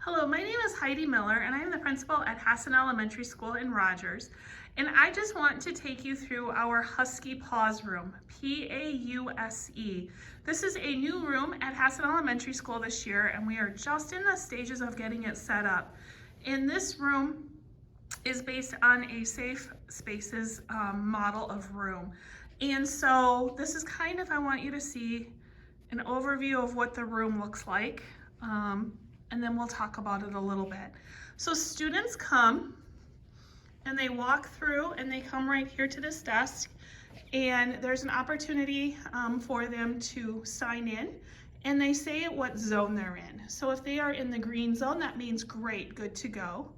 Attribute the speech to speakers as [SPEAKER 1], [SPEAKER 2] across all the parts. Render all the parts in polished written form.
[SPEAKER 1] Hello, my name is Heidi Miller and I am the principal at Hassan Elementary School in Rogers. And I just want to take you through our Husky Pause Room, P-A-U-S-E. This is a new room at Hassan Elementary School this year and we are just in the stages of getting it set up. And this room is based on a Safe Spaces model of room. And so this is kind of, I want you to see an overview of what the room looks like. And then we'll talk about it a little bit. So students come and they walk through and they come right here to this desk and there's an opportunity for them to sign in and they say what zone they're in. So if they are in the green zone, that means great, good to go.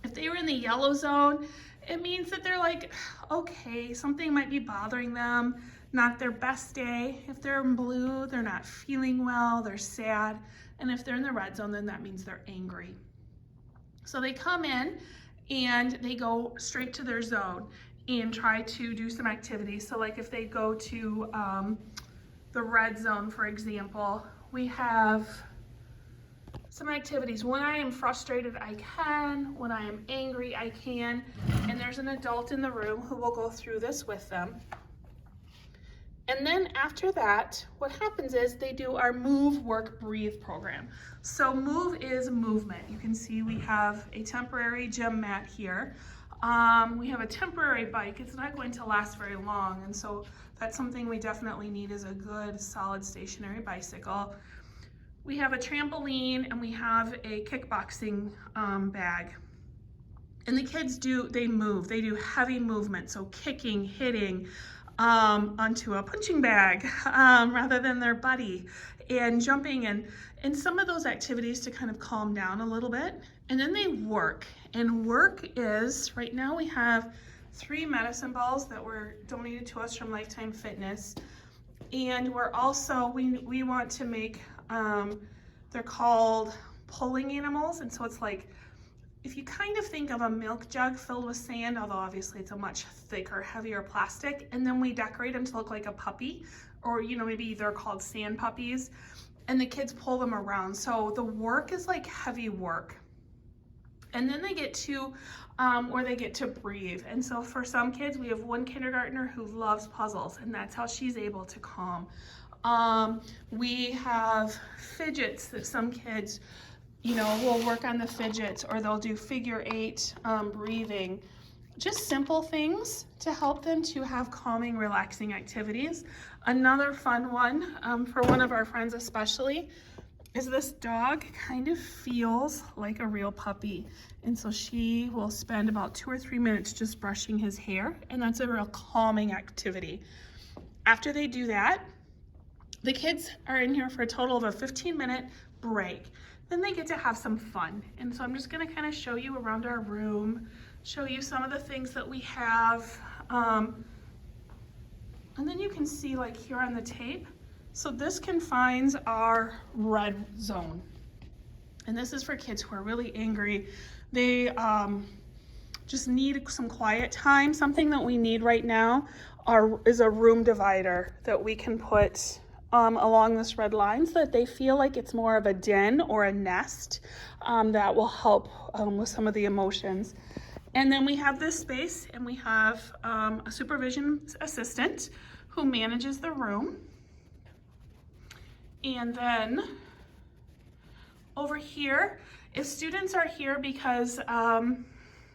[SPEAKER 1] If they were in the yellow zone, it means that they're like, okay, something might be bothering them, not their best day. If they're in blue, they're not feeling well, they're sad. And if they're in the red zone, then that means they're angry. So they come in and they go straight to their zone and try to do some activities. So like if they go to the red zone, for example, we have some activities. When I am frustrated, I can. When I am angry, I can. And there's an adult in the room who will go through this with them. And then after that, what happens is they do our move, work, breathe program. So move is movement. You can see we have a temporary gym mat here. We have a temporary bike. It's not going to last very long. And so that's something we definitely need is a good, solid, stationary bicycle. We have a trampoline and we have a kickboxing bag. And the kids they move. They do heavy movement. So kicking, hitting, onto a punching bag rather than their buddy, and jumping and some of those activities to kind of calm down a little bit. And then they work, and work is, right now we have 3 medicine balls that were donated to us from Lifetime Fitness, and we're also, we want to make, they're called pulling animals, and so it's like, if you kind of think of a milk jug filled with sand, although obviously it's a much thicker, heavier plastic, and then we decorate them to look like a puppy, or maybe they're called sand puppies, and the kids pull them around. So the work is like heavy work. And then they get to where they get to breathe. And so for some kids, we have one kindergartner who loves puzzles, and that's how she's able to calm. We have fidgets that some kids we'll work on the fidgets, or they'll do figure 8 breathing. Just simple things to help them to have calming, relaxing activities. Another fun one for one of our friends especially is this dog kind of feels like a real puppy. And so she will spend about 2 or 3 minutes just brushing his hair, and that's a real calming activity. After they do that, the kids are in here for a total of a 15-minute break. Then they get to have some fun. And so I'm just gonna kind of show you around our room, show you some of the things that we have. And then you can see like here on the tape, so this confines our red zone. And this is for kids who are really angry. They just need some quiet time. Something that we need right now is a room divider that we can put along this red line so that they feel like it's more of a den or a nest that will help with some of the emotions. And then we have this space, and we have a supervision assistant who manages the room. And then over here, if students are here because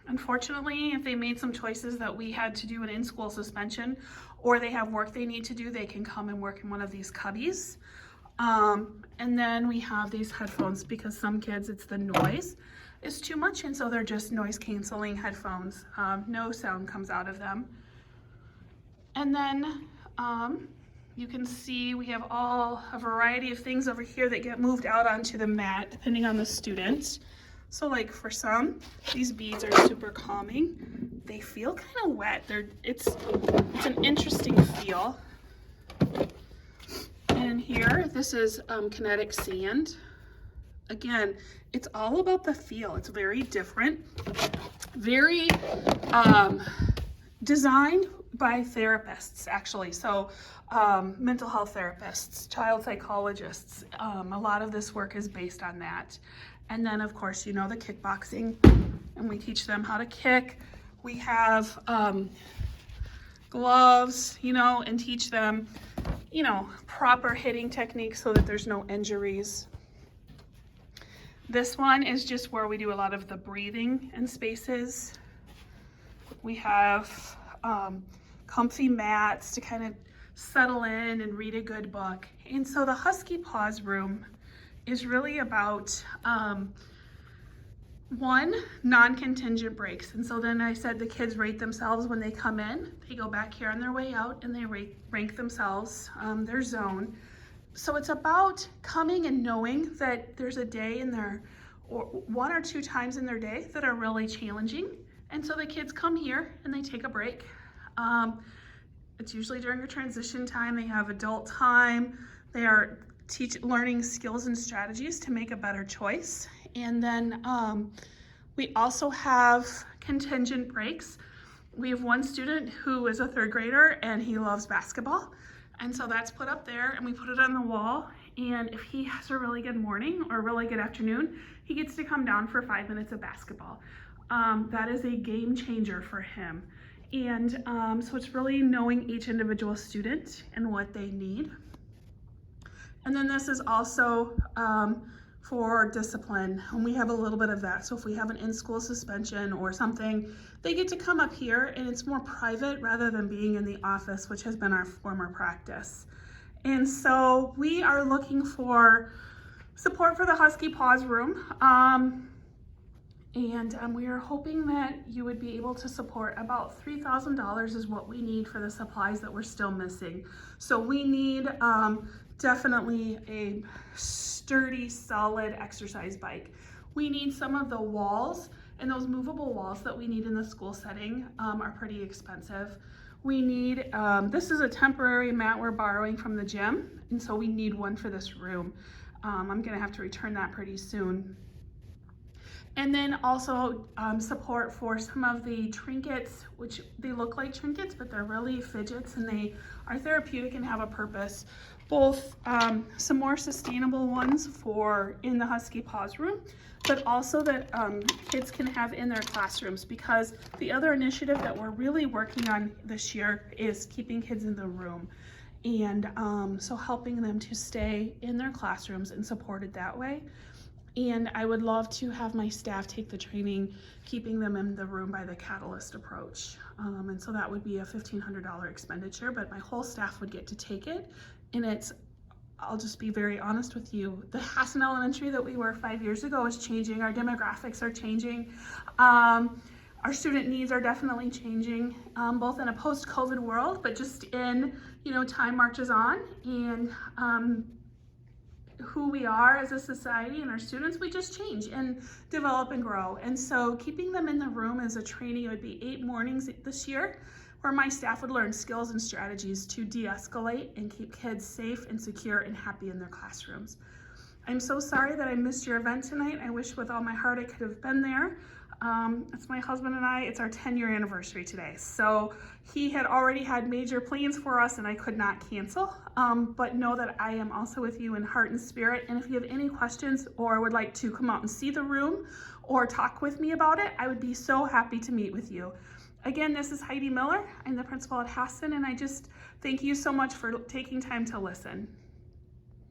[SPEAKER 1] unfortunately, if they made some choices that we had to do an in-school suspension, or they have work they need to do, they can come and work in one of these cubbies. And then we have these headphones because some kids, it's the noise is too much, and so they're just noise canceling headphones. No sound comes out of them. And then you can see we have a variety of things over here that get moved out onto the mat depending on the student. So like for some, these beads are super calming. They feel kind of wet. It's an interesting feel. And here, this is Kinetic Sand. Again, it's all about the feel. It's very different, very designed by therapists, actually. So mental health therapists, child psychologists, a lot of this work is based on that. And then of course, you know, the kickboxing, and we teach them how to kick. We have gloves, you know, and teach them, you know, proper hitting techniques so that there's no injuries. This one is just where we do a lot of the breathing in spaces. We have comfy mats to kind of settle in and read a good book. And so the Husky Pause Room is really about one, non-contingent breaks. And so then I said the kids rate themselves when they come in. They go back here on their way out and they rank themselves, their zone. So it's about coming and knowing that there's a day in their, or 1 or 2 times in their day that are really challenging. And so the kids come here and they take a break. It's usually during a transition time. They have adult time. They are learning skills and strategies to make a better choice. And then we also have contingent breaks. We have one student who is a 3rd grader and he loves basketball. And so that's put up there and we put it on the wall. And if he has a really good morning or a really good afternoon, he gets to come down for 5 minutes of basketball. That is a game changer for him. And so it's really knowing each individual student and what they need. And then this is also for discipline, and we have a little bit of that. So if we have an in-school suspension or something, they get to come up here and it's more private rather than being in the office, which has been our former practice. And so we are looking for support for the Husky Pause Room. And we are hoping that you would be able to support about $3,000 is what we need for the supplies that we're still missing. So we need definitely a sturdy, solid exercise bike. We need some of the walls, and those movable walls that we need in the school setting are pretty expensive. We need, this is a temporary mat we're borrowing from the gym, and so we need one for this room. I'm gonna have to return that pretty soon. And then also support for some of the trinkets, which they look like trinkets, but they're really fidgets and they are therapeutic and have a purpose. Both some more sustainable ones for in the Husky Pause Room, but also that kids can have in their classrooms, because the other initiative that we're really working on this year is keeping kids in the room. And so helping them to stay in their classrooms and supported that way. And I would love to have my staff take the training, keeping them in the room by the Catalyst approach. And so that would be a $1,500 expenditure, but my whole staff would get to take it. And it's, I'll just be very honest with you, the Hassan Elementary that we were 5 years ago is changing. Our demographics are changing. Our student needs are definitely changing, both in a post-COVID world, but just in, you know, time marches on, and who we are as a society and our students, we just change and develop and grow. And so keeping them in the room as a training, it would be 8 mornings this year, where my staff would learn skills and strategies to de-escalate and keep kids safe and secure and happy in their classrooms. I'm so sorry that I missed your event tonight. I wish with all my heart I could have been there. It's my husband and I, it's our 10-year anniversary today. So he had already had major plans for us and I could not cancel. But know that I am also with you in heart and spirit. And if you have any questions or would like to come out and see the room or talk with me about it, I would be so happy to meet with you. Again, this is Heidi Miller. I'm the principal at Hassan, and I just thank you so much for taking time to listen.